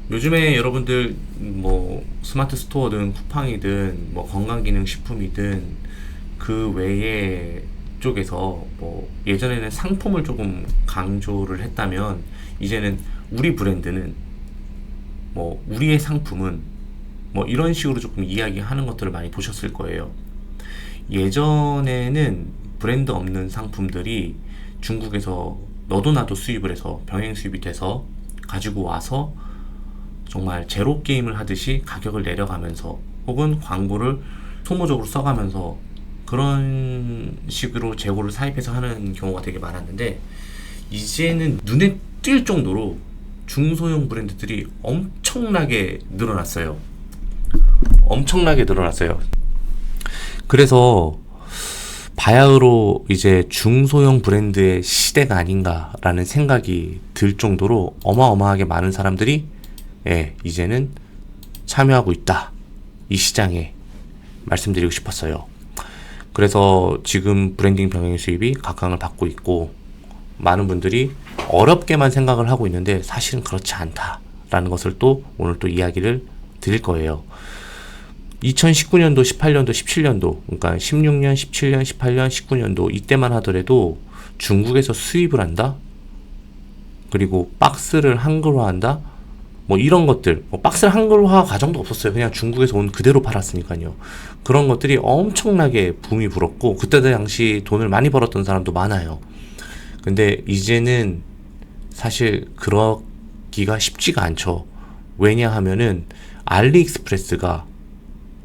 요즘에 여러분들 뭐 스마트 스토어든 쿠팡이든 뭐 건강기능식품이든 그 외에 쪽에서 뭐 예전에는 상품을 조금 강조를 했다면 이제는 우리 브랜드는 뭐 우리의 상품은 뭐 이런 식으로 조금 이야기하는 것들을 많이 보셨을 거예요. 예전에는 브랜드 없는 상품들이 중국에서 너도 나도 수입을 해서 병행 수입이 돼서 가지고 와서 정말 제로 게임을 하듯이 가격을 내려가면서 혹은 광고를 소모적으로 써가면서 그런 식으로 재고를 사입해서 하는 경우가 되게 많았는데, 이제는 눈에 띌 정도로 중소형 브랜드들이 엄청나게 늘어났어요. 엄청나게 늘어났어요. 그래서 바야흐로 이제 중소형 브랜드의 시대가 아닌가라는 생각이 들 정도로 어마어마하게 많은 사람들이 이제는 참여하고 있다. 이 시장에 말씀드리고 싶었어요. 그래서 지금 브랜딩 병행 수입이 각광을 받고 있고, 많은 분들이 어렵게만 생각을 하고 있는데 사실은 그렇지 않다라는 것을 또 오늘 또 이야기를 드릴 거예요. 2019년도, 18년도, 17년도, 그러니까 16년, 17년, 18년, 19년도 이때만 하더라도 중국에서 수입을 한다? 그리고 박스를 한글화한다? 뭐 이런 것들, 뭐 박스를 한글화 과정도 없었어요. 그냥 중국에서 온 그대로 팔았으니까요. 그런 것들이 엄청나게 붐이 불었고, 그때 당시 돈을 많이 벌었던 사람도 많아요. 근데 이제는 사실 그러기가 쉽지가 않죠. 왜냐하면은 알리익스프레스가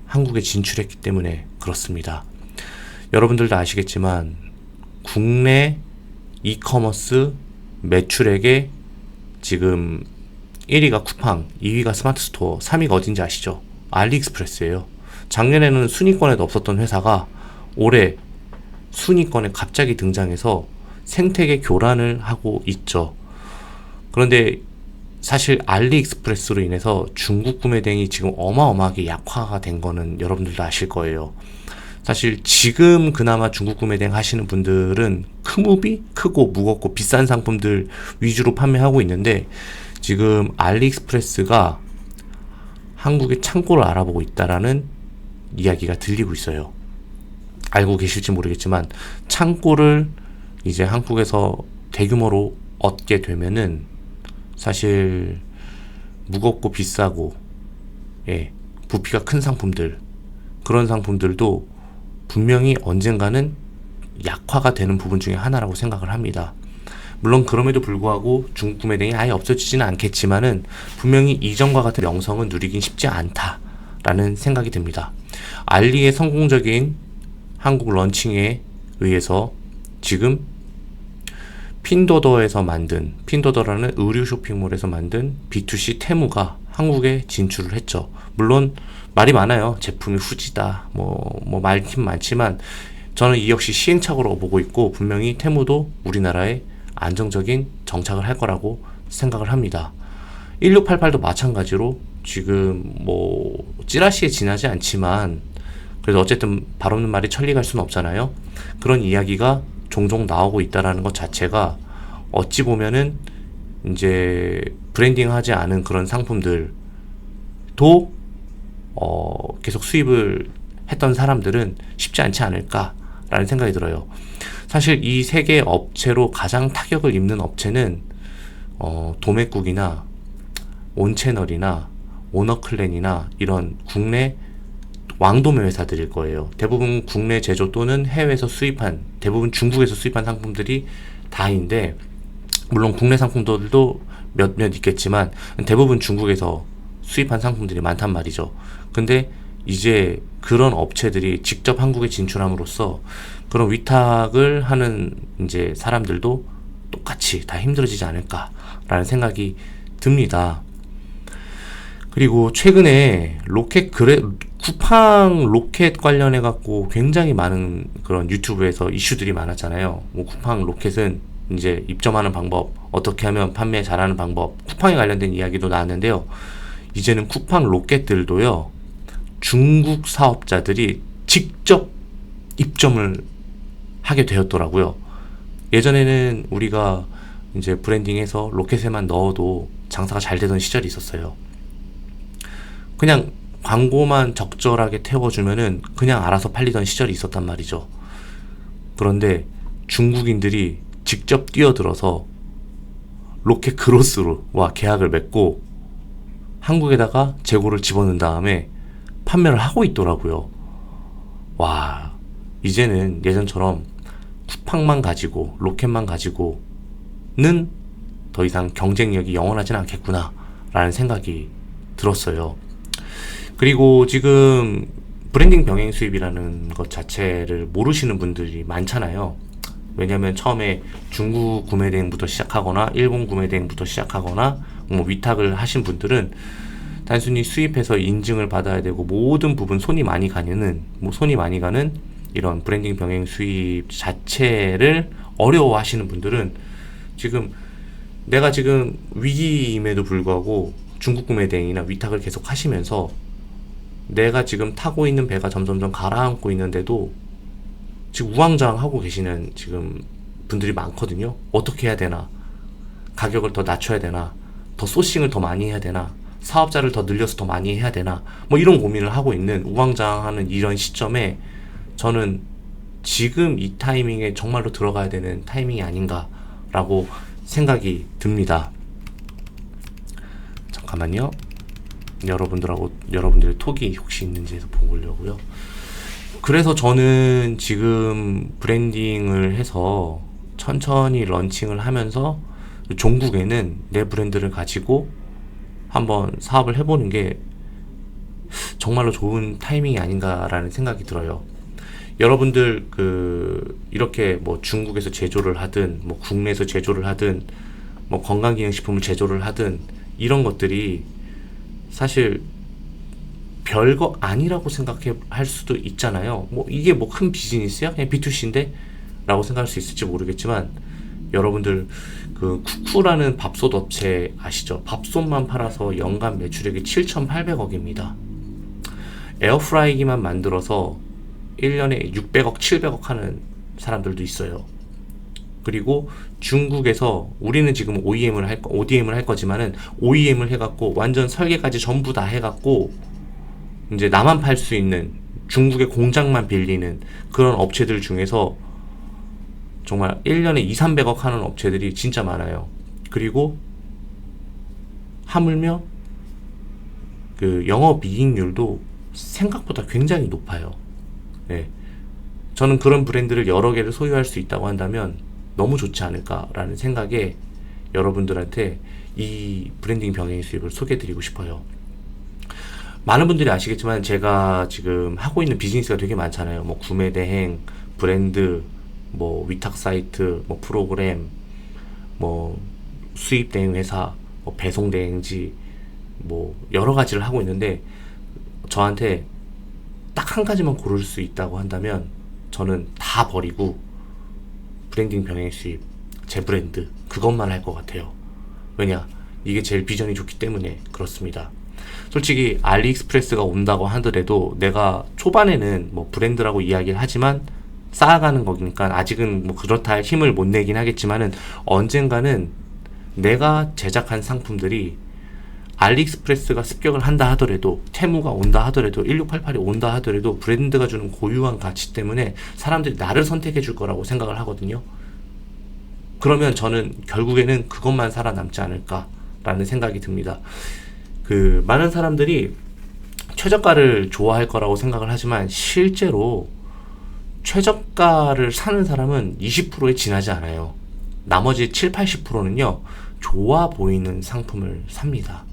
한국에 진출했기 때문에 그렇습니다. 여러분들도 아시겠지만 국내 이커머스 매출액의 지금 1위가 쿠팡, 2위가 스마트스토어, 3위가 어딘지 아시죠? 알리익스프레스예요. 작년에는 순위권에도 없었던 회사가 올해 순위권에 갑자기 등장해서 생태계 교란을 하고 있죠. 그런데 사실 알리익스프레스로 인해서 중국 구매대행이 지금 어마어마하게 약화가 된 거는 여러분들도 아실 거예요. 사실 지금 그나마 중국 구매대행 하시는 분들은 크고 무겁고 비싼 상품들 위주로 판매하고 있는데, 지금 알리익스프레스가 한국의 창고를 알아보고 있다라는 이야기가 들리고 있어요. 알고 계실지 모르겠지만 창고를 이제 한국에서 대규모로 얻게 되면은 사실 무겁고 비싸고 부피가 큰 상품들, 그런 상품들도 분명히 언젠가는 약화가 되는 부분 중에 하나라고 생각을 합니다. 물론 그럼에도 불구하고 중국 구매대행이 아예 없어지지는 않겠지만은 분명히 이전과 같은 명성은 누리긴 쉽지 않다라는 생각이 듭니다. 알리의 성공적인 한국 런칭에 의해서 지금 핀도더라는 의류 쇼핑몰에서 만든 B2C 테무가 한국에 진출을 했죠. 물론 말이 많아요. 제품이 후지다. 많긴 많지만 저는 이 역시 시행착오로 보고 있고, 분명히 테무도 우리나라에 안정적인 정착을 할 거라고 생각을 합니다. 1688도 마찬가지로 지금 찌라시에 지나지 않지만 그래도 어쨌든 발 없는 말이 천리 갈 수는 없잖아요. 그런 이야기가 종종 나오고 있다라는 것 자체가 어찌 보면은 이제 브랜딩하지 않은 그런 상품들도 계속 수입을 했던 사람들은 쉽지 않지 않을까라는 생각이 들어요. 사실 이 세 개 업체로 가장 타격을 입는 업체는 도매국이나 온채널이나 오너클랜이나 이런 국내 왕도매 회사들일 거예요. 대부분 국내 제조 또는 해외에서 수입한, 대부분 중국에서 수입한 상품들이 다인데, 물론 국내 상품들도 몇몇 있겠지만 대부분 중국에서 수입한 상품들이 많단 말이죠. 근데 이제 그런 업체들이 직접 한국에 진출함으로써 그런 위탁을 하는 이제 사람들도 똑같이 다 힘들어지지 않을까라는 생각이 듭니다. 그리고 최근에 쿠팡 로켓 관련해 갖고 굉장히 많은 그런 유튜브에서 이슈들이 많았잖아요. 쿠팡 로켓은 이제 입점하는 방법, 어떻게 하면 판매 잘하는 방법, 쿠팡에 관련된 이야기도 나왔는데요. 이제는 쿠팡 로켓들도요, 중국 사업자들이 직접 입점을 하게 되었더라고요. 예전에는 우리가 이제 브랜딩해서 로켓에만 넣어도 장사가 잘 되던 시절이 있었어요. 그냥 광고만 적절하게 태워주면은 그냥 알아서 팔리던 시절이 있었단 말이죠. 그런데 중국인들이 직접 뛰어들어서 로켓 그로스와 계약을 맺고 한국에다가 재고를 집어넣은 다음에 판매를 하고 있더라고요. 와, 이제는 예전처럼 쿠팡만 가지고 로켓만 가지고는 더 이상 경쟁력이 영원하진 않겠구나 라는 생각이 들었어요. 그리고 지금 브랜딩 병행 수입이라는 것 자체를 모르시는 분들이 많잖아요. 왜냐면 처음에 중국 구매 대행부터 시작하거나 일본 구매 대행부터 시작하거나 뭐 위탁을 하신 분들은 단순히 수입해서 인증을 받아야 되고 모든 부분 손이 많이 가는 이런 브랜딩 병행 수입 자체를 어려워하시는 분들은 지금 내가 지금 위기임에도 불구하고 중국 구매 대행이나 위탁을 계속 하시면서 내가 지금 타고 있는 배가 점점점 가라앉고 있는데도 지금 우왕좌왕하고 계시는 지금 분들이 많거든요. 어떻게 해야 되나? 가격을 더 낮춰야 되나? 더 소싱을 더 많이 해야 되나? 사업자를 더 늘려서 더 많이 해야 되나? 뭐 이런 고민을 하고 있는 우왕좌왕하는 이런 시점에 저는 지금 이 타이밍에 정말로 들어가야 되는 타이밍이 아닌가라고 생각이 듭니다. 잠깐만요. 여러분들의 톡이 혹시 있는지 해서 보려고요. 그래서 저는 지금 브랜딩을 해서 천천히 런칭을 하면서 종국에는 내 브랜드를 가지고 한번 사업을 해보는 게 정말로 좋은 타이밍이 아닌가라는 생각이 들어요. 여러분들 이렇게 뭐 중국에서 제조를 하든 뭐 국내에서 제조를 하든 뭐 건강기능식품을 제조를 하든 이런 것들이 사실 별거 아니라고 할 수도 있잖아요. 뭐 이게 뭐 큰 비즈니스야? 그냥 B2C인데? 라고 생각할 수 있을지 모르겠지만 여러분들 쿠쿠라는 밥솥 업체 아시죠? 밥솥만 팔아서 연간 매출액이 7,800억입니다. 에어프라이기만 만들어서 1년에 600억, 700억 하는 사람들도 있어요. 그리고 중국에서 우리는 지금 ODM을 할 거지만은 OEM을 해갖고 완전 설계까지 전부 다 해갖고 이제 나만 팔 수 있는 중국의 공장만 빌리는 그런 업체들 중에서 정말 1년에 2, 300억 하는 업체들이 진짜 많아요. 그리고 하물며 영업이익률도 생각보다 굉장히 높아요. 네. 저는 그런 브랜드를 여러 개를 소유할 수 있다고 한다면 너무 좋지 않을까라는 생각에 여러분들한테 이 브랜딩 병행 수입을 소개해드리고 싶어요. 많은 분들이 아시겠지만 제가 지금 하고 있는 비즈니스가 되게 많잖아요. 뭐 구매 대행, 브랜드, 뭐 위탁 사이트, 뭐 프로그램, 뭐 수입 대행 회사, 뭐 배송 대행지, 뭐 여러 가지를 하고 있는데 저한테 딱 한 가지만 고를 수 있다고 한다면 저는 다 버리고 브랜딩 병행 수입, 제 브랜드 그것만 할 것 같아요. 왜냐? 이게 제일 비전이 좋기 때문에 그렇습니다. 솔직히 알리익스프레스가 온다고 하더라도 내가 초반에는 뭐 브랜드라고 이야기를 하지만 쌓아가는 거니까 아직은 뭐 그렇다 할 힘을 못 내긴 하겠지만은 언젠가는 내가 제작한 상품들이 알리익스프레스가 습격을 한다 하더라도 테무가 온다 하더라도 1688이 온다 하더라도 브랜드가 주는 고유한 가치 때문에 사람들이 나를 선택해 줄 거라고 생각을 하거든요. 그러면 저는 결국에는 그것만 살아남지 않을까라는 생각이 듭니다. 많은 사람들이 최저가를 좋아할 거라고 생각을 하지만 실제로 최저가를 사는 사람은 20%에 지나지 않아요. 나머지 7, 80%는요 좋아 보이는 상품을 삽니다.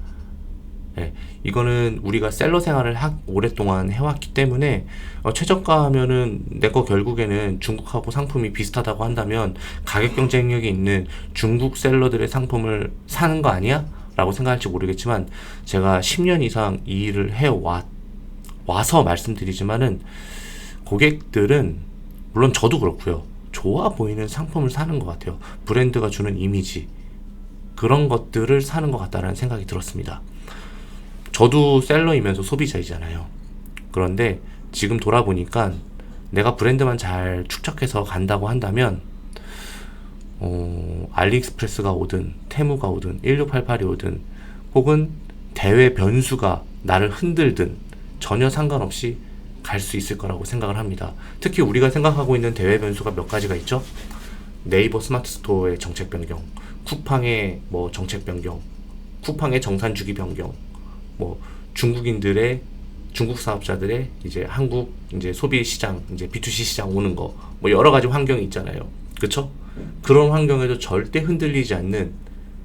네, 이거는 우리가 셀러 생활을 오랫동안 해왔기 때문에 최저가 하면은 내 거 결국에는 중국하고 상품이 비슷하다고 한다면 가격 경쟁력이 있는 중국 셀러들의 상품을 사는 거 아니야? 라고 생각할지 모르겠지만 제가 10년 이상 이 일을 와서 말씀드리지만은 고객들은 물론 저도 그렇고요. 좋아 보이는 상품을 사는 것 같아요. 브랜드가 주는 이미지 그런 것들을 사는 것 같다는 생각이 들었습니다. 저도 셀러이면서 소비자이잖아요. 그런데 지금 돌아보니까 내가 브랜드만 잘 축적해서 간다고 한다면 알리익스프레스가 오든 테무가 오든 1688이 오든 혹은 대외 변수가 나를 흔들든 전혀 상관없이 갈 수 있을 거라고 생각을 합니다. 특히 우리가 생각하고 있는 대외 변수가 몇 가지가 있죠. 네이버 스마트 스토어의 정책 변경, 쿠팡의 뭐 정책 변경, 쿠팡의 정산 주기 변경, 뭐 중국 사업자들의 이제 한국 이제 소비 시장, 이제 B2C 시장 오는 거, 뭐 여러 가지 환경이 있잖아요. 그쵸? 그런 환경에도 절대 흔들리지 않는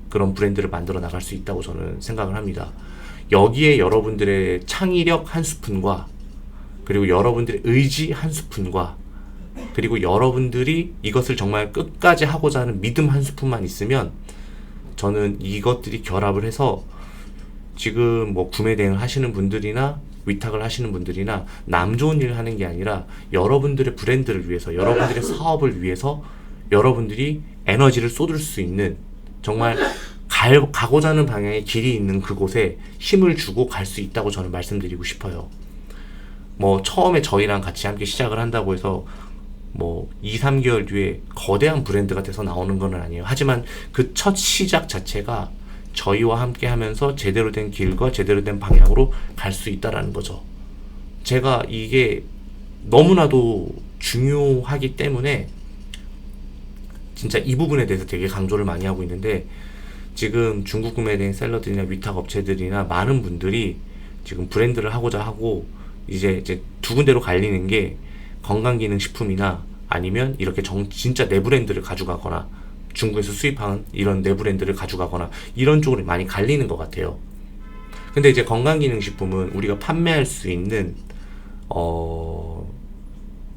그런 브랜드를 만들어 나갈 수 있다고 저는 생각을 합니다. 여기에 여러분들의 창의력 한 스푼과 그리고 여러분들의 의지 한 스푼과 그리고 여러분들이 이것을 정말 끝까지 하고자 하는 믿음 한 스푼만 있으면 저는 이것들이 결합을 해서 지금 뭐 구매 대행을 하시는 분들이나 위탁을 하시는 분들이나 남 좋은 일을 하는 게 아니라 여러분들의 브랜드를 위해서 여러분들의 사업을 위해서 여러분들이 에너지를 쏟을 수 있는 정말 가고자 하는 방향의 길이 있는 그곳에 힘을 주고 갈 수 있다고 저는 말씀드리고 싶어요. 뭐 처음에 저희랑 같이 함께 시작을 한다고 해서 뭐 2, 3개월 뒤에 거대한 브랜드가 돼서 나오는 건 아니에요. 하지만 그 첫 시작 자체가 저희와 함께 하면서 제대로 된 길과 제대로 된 방향으로 갈 수 있다라는 거죠. 제가 이게 너무나도 중요하기 때문에 진짜 이 부분에 대해서 되게 강조를 많이 하고 있는데 지금 중국 구매에 대한 셀러들이나 위탁 업체들이나 많은 분들이 지금 브랜드를 하고자 하고 이제 두 군데로 갈리는 게 건강기능식품이나 아니면 이렇게 진짜 내 브랜드를 가져가거나 중국에서 수입한 이런 내 브랜드를 가져가거나 이런 쪽으로 많이 갈리는 것 같아요. 근데 이제 건강기능식품은 우리가 판매할 수 있는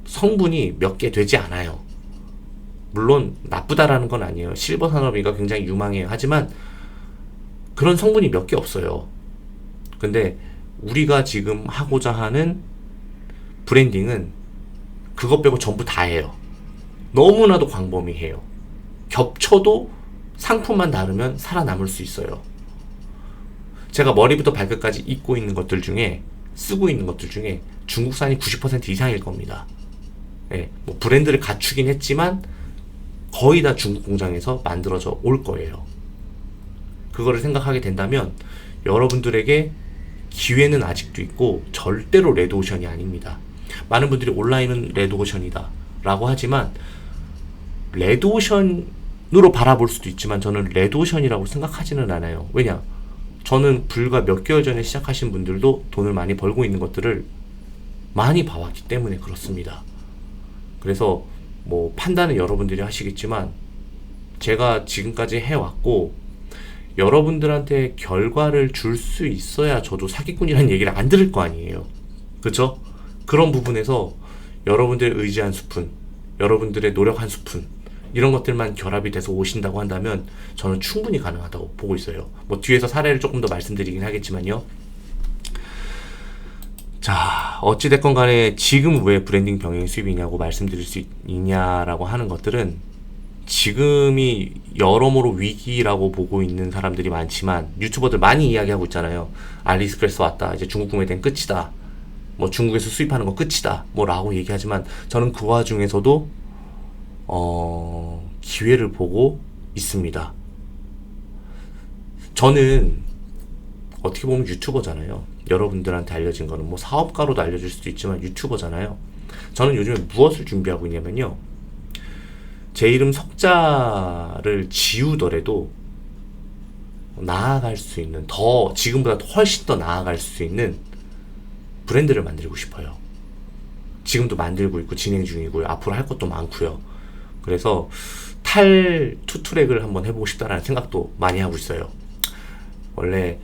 성분이 몇 개 되지 않아요. 물론 나쁘다라는 건 아니에요. 실버 산업이가 굉장히 유망해요. 하지만 그런 성분이 몇 개 없어요. 근데 우리가 지금 하고자 하는 브랜딩은 그것 빼고 전부 다 해요. 너무나도 광범위해요. 겹쳐도 상품만 다르면 살아남을 수 있어요. 제가 머리부터 발끝까지 입고 있는 것들 중에 쓰고 있는 것들 중에 중국산이 90% 이상일 겁니다. 네, 뭐 브랜드를 갖추긴 했지만 거의 다 중국 공장에서 만들어져 올 거예요. 그거를 생각하게 된다면 여러분들에게 기회는 아직도 있고 절대로 레드오션이 아닙니다. 많은 분들이 온라인은 레드오션이다 라고 하지만 레드오션으로 바라볼 수도 있지만 저는 레드오션이라고 생각하지는 않아요. 왜냐? 저는 불과 몇 개월 전에 시작하신 분들도 돈을 많이 벌고 있는 것들을 많이 봐왔기 때문에 그렇습니다. 그래서 뭐 판단은 여러분들이 하시겠지만 제가 지금까지 해왔고 여러분들한테 결과를 줄 수 있어야 저도 사기꾼이라는 얘기를 안 들을 거 아니에요. 그쵸? 그런 부분에서 여러분들의 의지 한 스푼, 여러분들의 노력 한 스푼 이런 것들만 결합이 돼서 오신다고 한다면 저는 충분히 가능하다고 보고 있어요. 뭐 뒤에서 사례를 조금 더 말씀드리긴 하겠지만요. 자, 어찌됐건 간에 지금 왜 브랜딩 병행 수입이냐고 말씀드릴 수 있냐라고 하는 것들은 지금이 여러모로 위기라고 보고 있는 사람들이 많지만 유튜버들 많이 이야기하고 있잖아요. 알리익스프레스 왔다. 이제 중국 구매된 끝이다. 뭐 중국에서 수입하는 거 끝이다. 뭐 라고 얘기하지만 저는 그 와중에서도 기회를 보고 있습니다. 저는 어떻게 보면 유튜버잖아요. 여러분들한테 알려진 거는 뭐 사업가로도 알려질 수도 있지만 유튜버잖아요. 저는 요즘에 무엇을 준비하고 있냐면요. 제 이름 석자를 지우더라도 나아갈 수 있는 지금보다 훨씬 더 나아갈 수 있는 브랜드를 만들고 싶어요. 지금도 만들고 있고 진행 중이고요. 앞으로 할 것도 많고요. 그래서 투트랙을 한번 해보고 싶다라는 생각도 많이 하고 있어요. 원래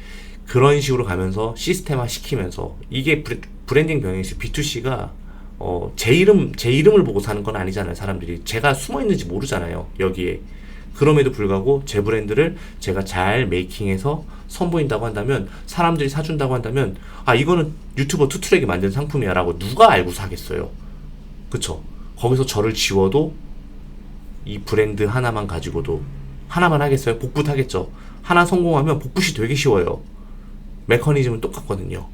그런 식으로 가면서 시스템화 시키면서 이게 브랜딩 병행시 B2C가 제 이름을 보고 사는 건 아니잖아요. 사람들이 제가 숨어 있는지 모르잖아요. 여기에. 그럼에도 불구하고 제 브랜드를 제가 잘 메이킹해서 선보인다고 한다면 사람들이 사준다고 한다면 이거는 유튜버 투트랙이 만든 상품이야 라고 누가 알고 사겠어요. 그쵸? 거기서 저를 지워도 이 브랜드 하나만 가지고도 하나만 하겠어요? 복붙 하겠죠. 하나 성공하면 복붙이 되게 쉬워요. 메커니즘은 똑같거든요.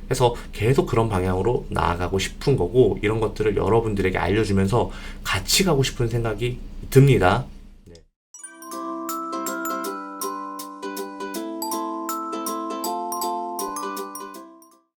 그래서 계속 그런 방향으로 나아가고 싶은 거고 이런 것들을 여러분들에게 알려주면서 같이 가고 싶은 생각이 듭니다.